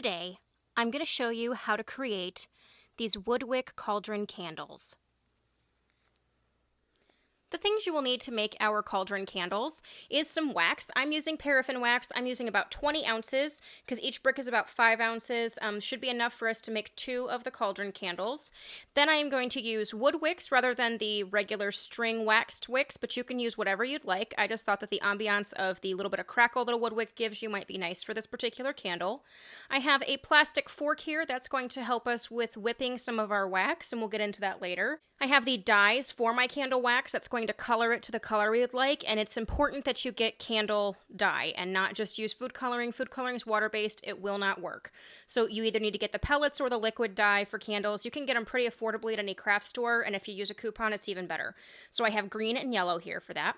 Today, I'm going to show you how to create these Wood Wick Cauldron Candles. The things you will need to make our cauldron candles is some wax. I'm using paraffin wax. I'm using about 20 ounces because each brick is about 5 ounces. Should be enough for us to make 2 of the cauldron candles. Then I am going to use wood wicks rather than the regular string waxed wicks, but you can use whatever you'd like. I just thought that the ambiance of the little bit of crackle that a wood wick gives you might be nice for this particular candle. I have a plastic fork here that's going to help us with whipping some of our wax, and we'll get into that later. I have the dyes for my candle wax that's going to color it to the color we would like, and it's important that you get candle dye and not just use food coloring. Food coloring is water-based. It will not work. So you either need to get the pellets or the liquid dye for candles. You can get them pretty affordably at any craft store, and if you use a coupon, it's even better. So I have green and yellow here for that.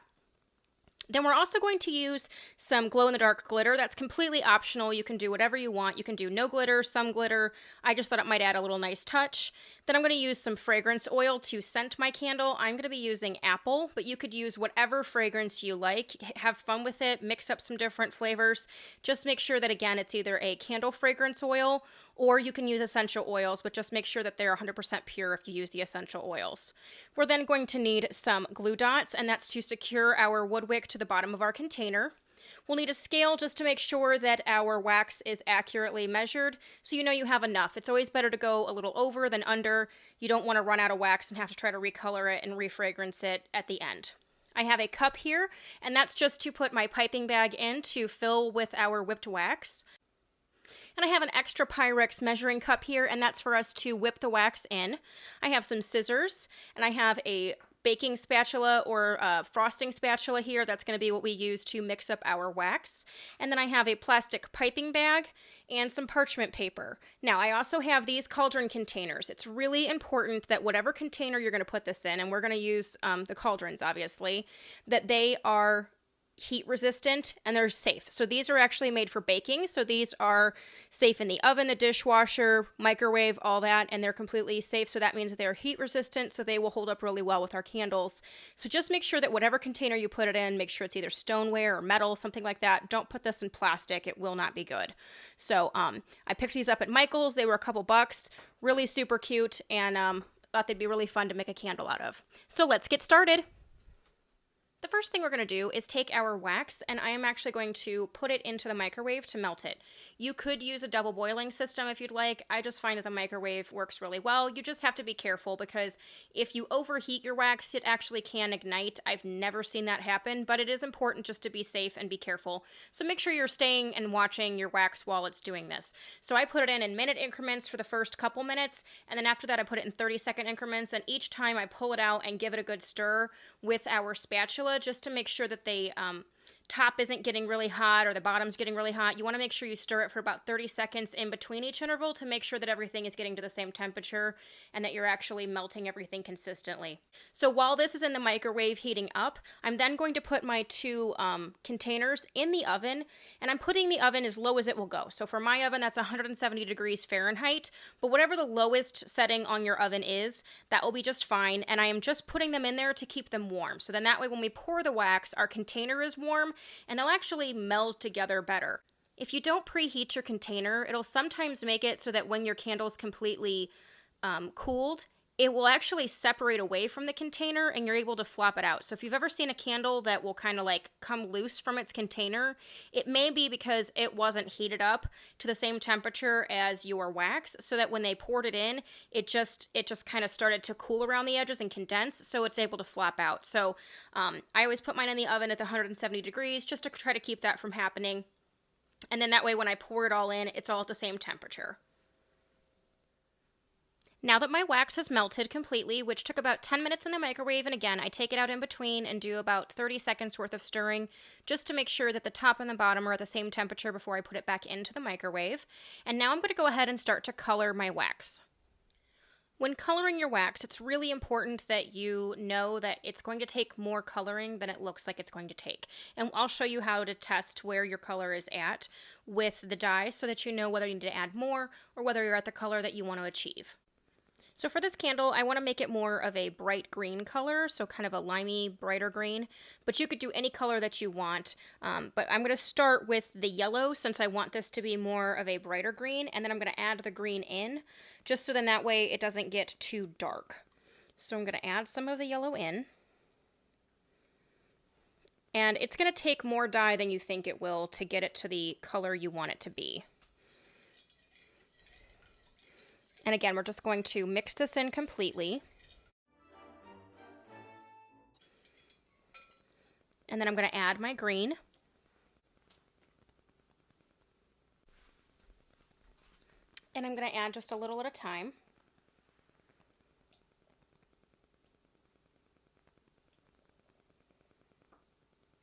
Then we're also going to use some glow-in-the-dark glitter. That's completely optional. You can do whatever you want. You can do no glitter, some glitter. I just thought it might add a little nice touch. Then I'm going to use some fragrance oil to scent my candle. I'm going to be using apple, but you could use whatever fragrance you like. Have fun with it. Mix up some different flavors. Just make sure that, again, it's either a candle fragrance oil or you can use essential oils, but just make sure that they're 100% pure if you use the essential oils. We're then going to need some glue dots, and that's to secure our wood wick to the bottom of our container. We'll need a scale just to make sure that our wax is accurately measured, so you know you have enough. It's always better to go a little over than under. You don't want to run out of wax and have to try to recolor it and refragrance it at the end. I have a cup here, and that's just to put my piping bag in to fill with our whipped wax. And I have an extra Pyrex measuring cup here, and that's for us to whip the wax in. I have some scissors, and I have a baking spatula or frosting spatula here. That's going to be what we use to mix up our wax. And then I have a plastic piping bag and some parchment paper. Now, I also have these cauldron containers. It's really important that whatever container you're going to put this in, and we're going to use the cauldrons, obviously, that they are heat resistant and they're safe. So these are actually made for baking. So these are safe in the oven, the dishwasher, microwave, all that, and they're completely safe. So that means that they're heat resistant, so they will hold up really well with our candles. So just make sure that whatever container you put it in, make sure it's either stoneware or metal, something like that. Don't put this in plastic. It will not be good. So I picked these up at Michael's. They were a couple bucks, really super cute, and thought they'd be really fun to make a candle out of. So let's get started. The first thing we're going to do is take our wax, and I am actually going to put it into the microwave to melt it. You could use a double boiling system if you'd like. I just find that the microwave works really well. You just have to be careful because if you overheat your wax, it actually can ignite. I've never seen that happen, but it is important just to be safe and be careful. So make sure you're staying and watching your wax while it's doing this. So I put it in minute increments for the first couple minutes, and then after that I put it in 30-second increments, and each time I pull it out and give it a good stir with our spatula just to make sure that the top isn't getting really hot or the bottom's getting really hot. You want to make sure you stir it for about 30 seconds in between each interval to make sure that everything is getting to the same temperature and that you're actually melting everything consistently. So while this is in the microwave heating up, I'm then going to put my 2 containers in the oven, and I'm putting the oven as low as it will go. So for my oven, that's 170 degrees Fahrenheit, but whatever the lowest setting on your oven is, that will be just fine, and I am just putting them in there to keep them warm. So then that way when we pour the wax, our container is warm, and they'll actually meld together better. If you don't preheat your container, it'll sometimes make it so that when your candle's completely cooled, it will actually separate away from the container and you're able to flop it out. So if you've ever seen a candle that will kind of like come loose from its container, it may be because it wasn't heated up to the same temperature as your wax, so that when they poured it in, it just kind of started to cool around the edges and condense, so it's able to flop out. So I always put mine in the oven at the 170 degrees just to try to keep that from happening. And then that way when I pour it all in, it's all at the same temperature. Now that my wax has melted completely, which took about 10 minutes in the microwave, and again, I take it out in between and do about 30 seconds worth of stirring just to make sure that the top and the bottom are at the same temperature before I put it back into the microwave. And now I'm going to go ahead and start to color my wax. When coloring your wax, it's really important that you know that it's going to take more coloring than it looks like it's going to take. And I'll show you how to test where your color is at with the dye so that you know whether you need to add more or whether you're at the color that you want to achieve. So for this candle, I want to make it more of a bright green color, so kind of a limey, brighter green, but you could do any color that you want. But I'm going to start with the yellow since I want this to be more of a brighter green, and then I'm going to add the green in, just so then that way it doesn't get too dark. So I'm going to add some of the yellow in. And it's going to take more dye than you think it will to get it to the color you want it to be. And again, we're just going to mix this in completely. And then I'm going to add my green. And I'm going to add just a little at a time.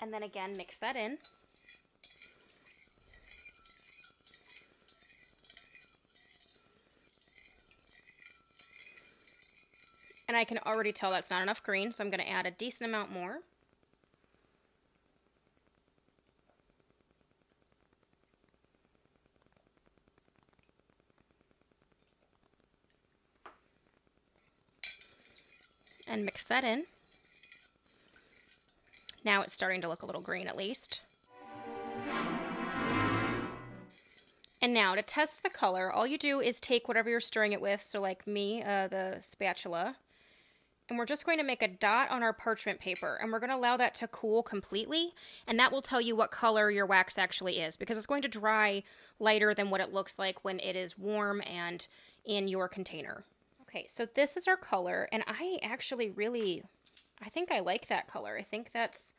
And then again, mix that in. And I can already tell that's not enough green, so I'm going to add a decent amount more. And mix that in. Now it's starting to look a little green at least. And now to test the color, all you do is take whatever you're stirring it with, so like me, the spatula, and we're just going to make a dot on our parchment paper, and we're going to allow that to cool completely, and that will tell you what color your wax actually is, because it's going to dry lighter than what it looks like when it is warm and in your container. Okay, so this is our color, and I actually I think I like that color. I think that's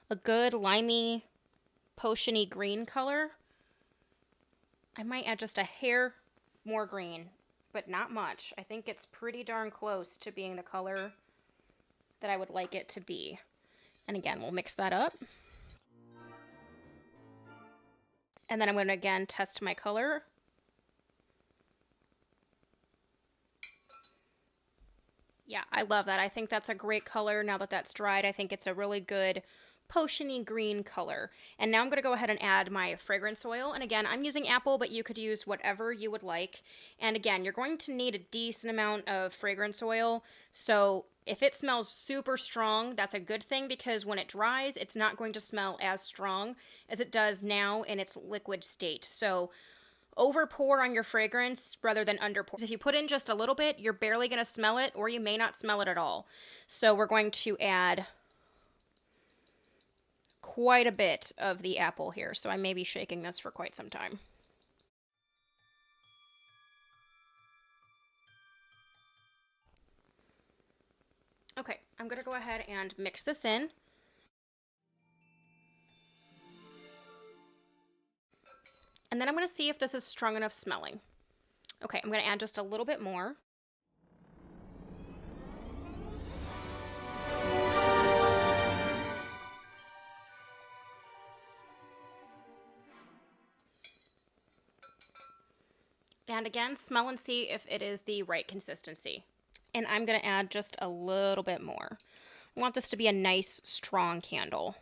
a good limey, potiony green color. I might add just a hair more green, but not much. I think it's pretty darn close to being the color that I would like it to be. And again, we'll mix that up. And then I'm going to again test my color. Yeah, I love that. I think that's a great color now that that's dried. I think it's a really good potiony green color. And now I'm going to go ahead and add my fragrance oil. And again, I'm using apple, but you could use whatever you would like. And again, you're going to need a decent amount of fragrance oil. So if it smells super strong, that's a good thing, because when it dries, it's not going to smell as strong as it does now in its liquid state. So over pour on your fragrance rather than under pour. If you put in just a little bit, you're barely going to smell it, or you may not smell it at all. So we're going to add quite a bit of the apple here, so I may be shaking this for quite some time. Okay, I'm going to go ahead and mix this in. And then I'm going to see if this is strong enough smelling. Okay, I'm going to add just a little bit more. And again, smell and see if it is the right consistency. And I'm going to add just a little bit more. I want this to be a nice, strong candle.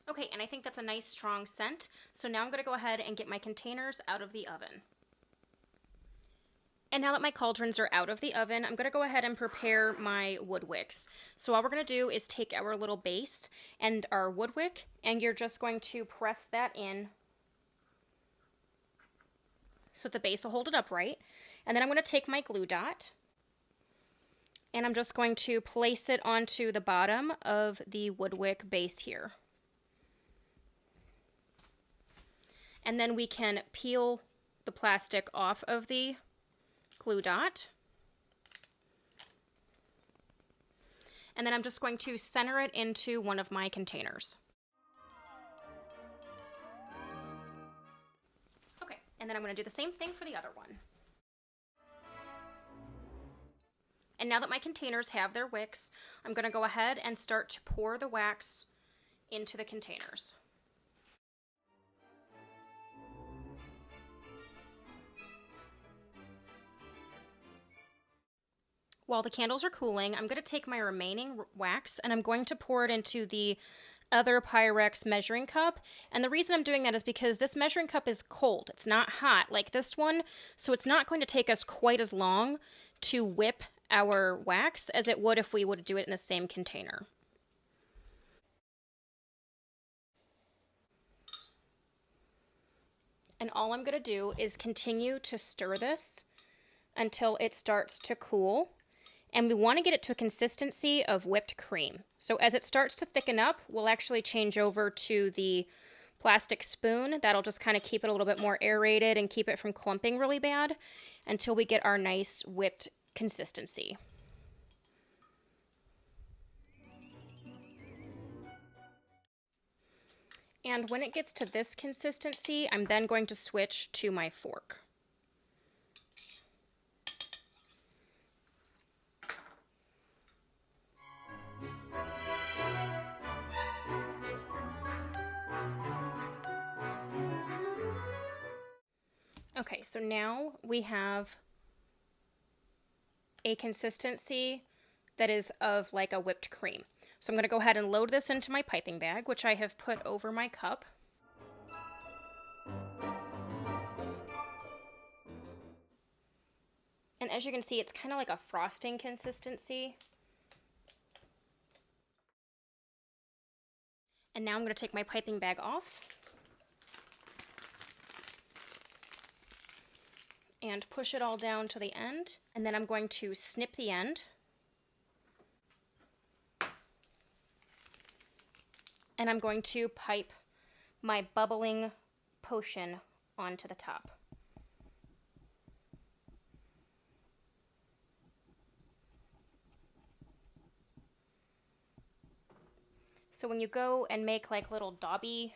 Okay, and I think that's a nice, strong scent. So now I'm going to go ahead and get my containers out of the oven. And now that my cauldrons are out of the oven, I'm going to go ahead and prepare my wood wicks. So all we're going to do is take our little base and our wood wick, and you're just going to press that in so the base will hold it upright. And then I'm going to take my glue dot, and I'm just going to place it onto the bottom of the wood wick base here. And then we can peel the plastic off of the glue dot. And then I'm just going to center it into one of my containers. Okay, and then I'm going to do the same thing for the other one. And now that my containers have their wicks, I'm going to go ahead and start to pour the wax into the containers. While the candles are cooling, I'm going to take my remaining wax and I'm going to pour it into the other Pyrex measuring cup. And the reason I'm doing that is because this measuring cup is cold. It's not hot like this one, so it's not going to take us quite as long to whip our wax as it would if we would do it in the same container. And all I'm going to do is continue to stir this until it starts to cool. And we want to get it to a consistency of whipped cream. So as it starts to thicken up, we'll actually change over to the plastic spoon. That'll just kind of keep it a little bit more aerated and keep it from clumping really bad until we get our nice whipped consistency. And when it gets to this consistency, I'm then going to switch to my fork. Okay, so now we have a consistency that is of like a whipped cream. So I'm going to go ahead and load this into my piping bag, which I have put over my cup. And as you can see, it's kind of like a frosting consistency. And now I'm going to take my piping bag off and push it all down to the end. And then I'm going to snip the end. And I'm going to pipe my bubbling potion onto the top. So when you go and make like little dauby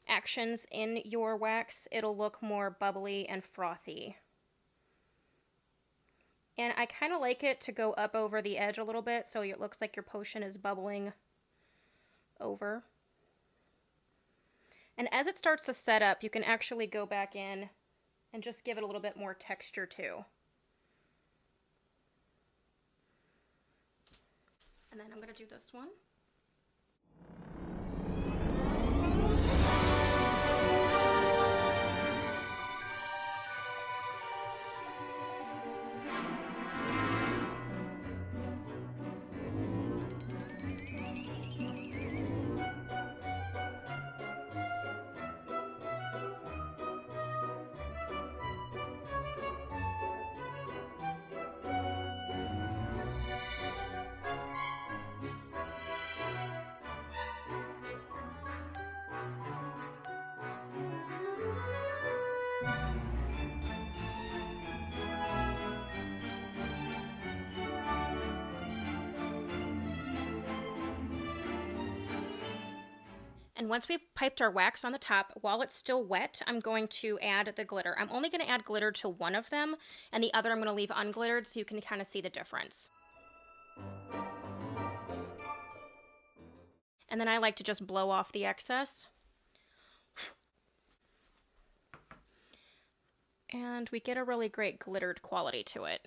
actions in your wax, it'll look more bubbly and frothy. And I kind of like it to go up over the edge a little bit so it looks like your potion is bubbling over. And as it starts to set up, you can actually go back in and just give it a little bit more texture too. And then I'm going to do this one. And once we've piped our wax on the top, while it's still wet, I'm going to add the glitter. I'm only going to add glitter to one of them, and the other I'm going to leave unglittered so you can kind of see the difference. And then I like to just blow off the excess. And we get a really great glittered quality to it.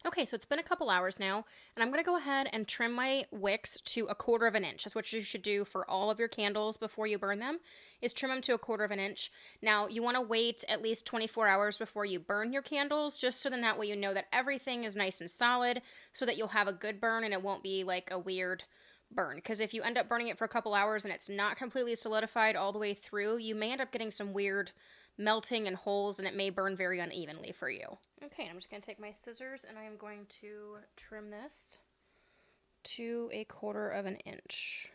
Okay, so it's been a couple hours now, and I'm going to go ahead and trim my wicks to 1/4 of an inch. That's what you should do for all of your candles before you burn them, is trim them to 1/4 of an inch. Now, you want to wait at least 24 hours before you burn your candles, just so then that way you know that everything is nice and solid, so that you'll have a good burn and it won't be like a weird burn. Because if you end up burning it for a couple hours and it's not completely solidified all the way through, you may end up getting some weird melting and holes, and it may burn very unevenly for you. Okay, I'm just going to take my scissors and I am going to trim this to 1/4 of an inch.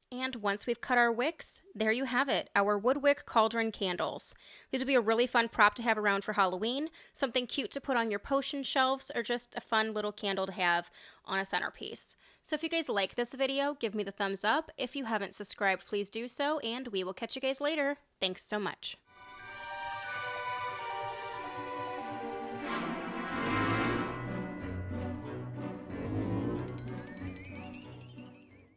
And once we've cut our wicks, there you have it, our Wood Wick Cauldron Candles. These will be a really fun prop to have around for Halloween, something cute to put on your potion shelves, or just a fun little candle to have on a centerpiece. So if you guys like this video, give me the thumbs up. If you haven't subscribed, please do so, and we will catch you guys later. Thanks so much.